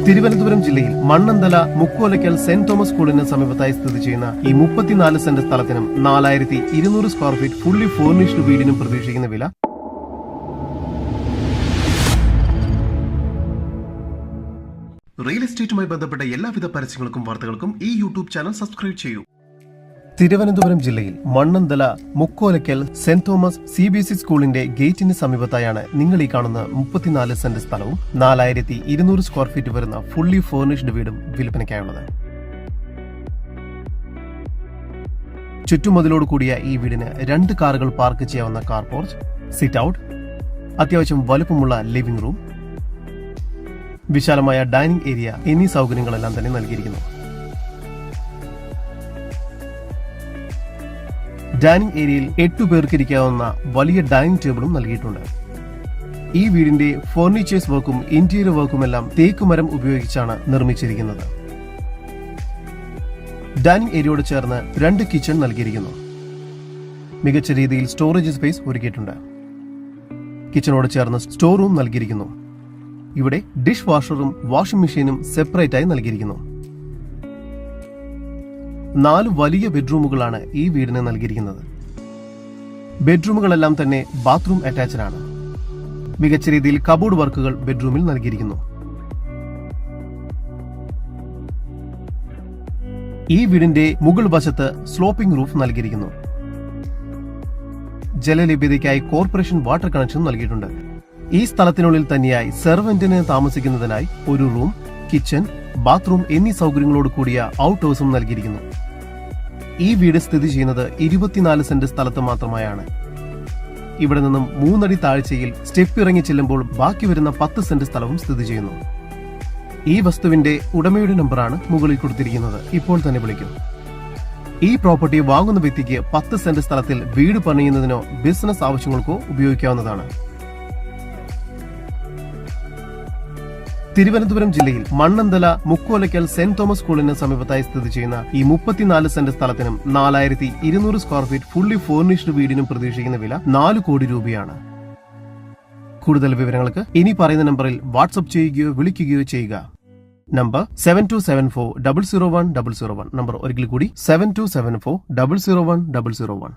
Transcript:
തിരുവനന്തപുരം ജില്ലയിൽ Mannanthala Mukkolakkal saint Thomas സ്കൂളിന് സമീപത്തായി സ്ഥിതി ചെയ്യുന്ന ഈ 34 സെന്റ് സ്ഥലത്തിനും 4200 സ്ക്വയർ ഫീറ്റ് ഫുള്ളി ഫർണിഷ്ഡ് വീടിനും പ്രതീക്ഷിക്കുന്ന വില റിയൽ എസ്റ്റേറ്റുമായി ബന്ധപ്പെട്ട എല്ലാവിധ പരസ്യങ്ങൾക്കും വാർത്തകൾക്കും ഈ യൂട്യൂബ് ചാനൽ സബ്സ്ക്രൈബ് ചെയ്യൂ. തിരുവനന്തപുരം ജില്ലയിൽ Mannanthala Mukkolakkal saint Thomas CBSE സ്കൂളിന്റെ ഗേറ്റിന് സമീപത്തായാണ് നിങ്ങൾ ഈ കാണുന്ന 34 സെന്റ് സ്ഥലവും 4200 സ്ക്വയർ ഫീറ്റ് വരുന്ന ഫുള്ളി ഫർണിഷ്ഡ് വീടും വിൽപ്പനയ്ക്കായുള്ളത്. ചുറ്റുമതിലോട് കൂടിയ ഈ വീടിന് 2 കാറുകൾ പാർക്ക് ചെയ്യാവുന്ന കാർ പോർച്ച്, സിറ്റ് ഔട്ട്, അത്യാവശ്യം വലുപ്പമുള്ള ലിവിംഗ് റൂം, വിശാലമായ ഡൈനിങ് ഏരിയ എന്നീ സൗകര്യങ്ങളെല്ലാം തന്നെ നൽകിയിരിക്കുന്നു. ഡൈനിങ് ഏരിയയിൽ 8 പേർക്ക് ഇരിക്കാവുന്ന വലിയ ഡൈനിങ് ടേബിളും നൽകിയിട്ടുണ്ട്. ഈ വീടിന്റെ ഫർണിച്ചേഴ്സ് വർക്കും ഇന്റീരിയർ വർക്കുമെല്ലാം തേക്കുമരം ഉപയോഗിച്ചാണ് നിർമ്മിച്ചിരിക്കുന്നത്. ഡൈനിങ് ഏരിയയോട് ചേർന്ന് 2 കിച്ചൺ നൽകിയിരിക്കുന്നു. മികച്ച രീതിയിൽ സ്റ്റോറേജ് സ്പേസ് ഒരുക്കിയിട്ടുണ്ട്. കിച്ചണോട് ചേർന്ന് സ്റ്റോർ റൂം നൽകിയിരിക്കുന്നു. ഇവിടെ ഡിഷ് വാഷറും വാഷിംഗ് മെഷീനും സെപ്പറേറ്റ് ആയി നൽകിയിരിക്കുന്നു. 4 വലിയ ബെഡ്റൂമുകളാണ് ഈ വീടിന് നൽകിയിരിക്കുന്നത്. ബെഡ്റൂമുകളെല്ലാം തന്നെ ബാത്റൂം അറ്റാച്ച്ഡ് ആണ്. മികച്ച രീതിയിൽ കബോർഡ് വർക്കുകൾ ബെഡ്റൂമിൽ നൽകിയിരിക്കുന്നു. ഈ വീടിന്റെ മുകൾ വശത്ത് സ്ലോപ്പിംഗ് റൂഫ് നൽകിയിരിക്കുന്നു. ജലലഭ്യതയ്ക്കായി കോർപ്പറേഷൻ വാട്ടർ കണക്ഷൻ നൽകിയിട്ടുണ്ട്. ഈ സ്ഥലത്തിനുള്ളിൽ തന്നെയായി സെർവന്റിന് താമസിക്കുന്നതിനായി ഒരു റൂം, കിച്ചൺ, ബാത്റൂം എന്നീ സൗകര്യങ്ങളോട് കൂടിയ ഔട്ട് ഹൗസും നൽകിയിരിക്കുന്നു. ഈ വീട് സ്ഥിതി ചെയ്യുന്നത് 24 സെന്റ് സ്ഥലത്ത് മാത്രമായാണ്. ഇവിടെ നിന്നും 3 അടി താഴ്ചയിൽ സ്റ്റെപ്പ് ഇറങ്ങി ചെല്ലുമ്പോൾ ബാക്കി വരുന്ന 10 സെന്റ് സ്ഥലവും സ്ഥിതി ചെയ്യുന്നു. ഈ വസ്തുവിന്റെ ഉടമയുടെ നമ്പറാണ് മുകളിൽ കൊടുത്തിരിക്കുന്നത്. ഇപ്പോൾ തന്നെ വിളിക്കും. ഈ പ്രോപ്പർട്ടി വാങ്ങുന്ന വ്യക്തിക്ക് 10 സെന്റ് സ്ഥലത്തിൽ വീട് പണിയുന്നതിനോ ബിസിനസ് ആവശ്യങ്ങൾക്കോ ഉപയോഗിക്കാവുന്നതാണ്. തിരുവനന്തപുരം ജില്ലയിൽ മണ്ണന്തല മുക്കോലയ്ക്കൽ സെന്റ് തോമസ് സ്കൂളിന് സമീപത്തായി സ്ഥിതി ചെയ്യുന്ന ഈ 34 സെന്റ് സ്ഥലത്തിനും 4200 സ്ക്വയർ ഫീറ്റ് ഫുള്ളി ഫർണിഷ്ഡ് വീടിനും പ്രതീക്ഷിക്കുന്ന വില 4 കോടി രൂപയാണ്. കൂടുതൽ വിവരങ്ങൾക്ക് ഇനി പറയുന്ന നമ്പറിൽ വാട്സ്ആപ്പ് ചെയ്യുകയോ വിളിക്കുകയോ ചെയ്യുക. നമ്പർ 7274 001 001. നമ്പർ ഒരിക്കൽ കൂടി 7274 001 001.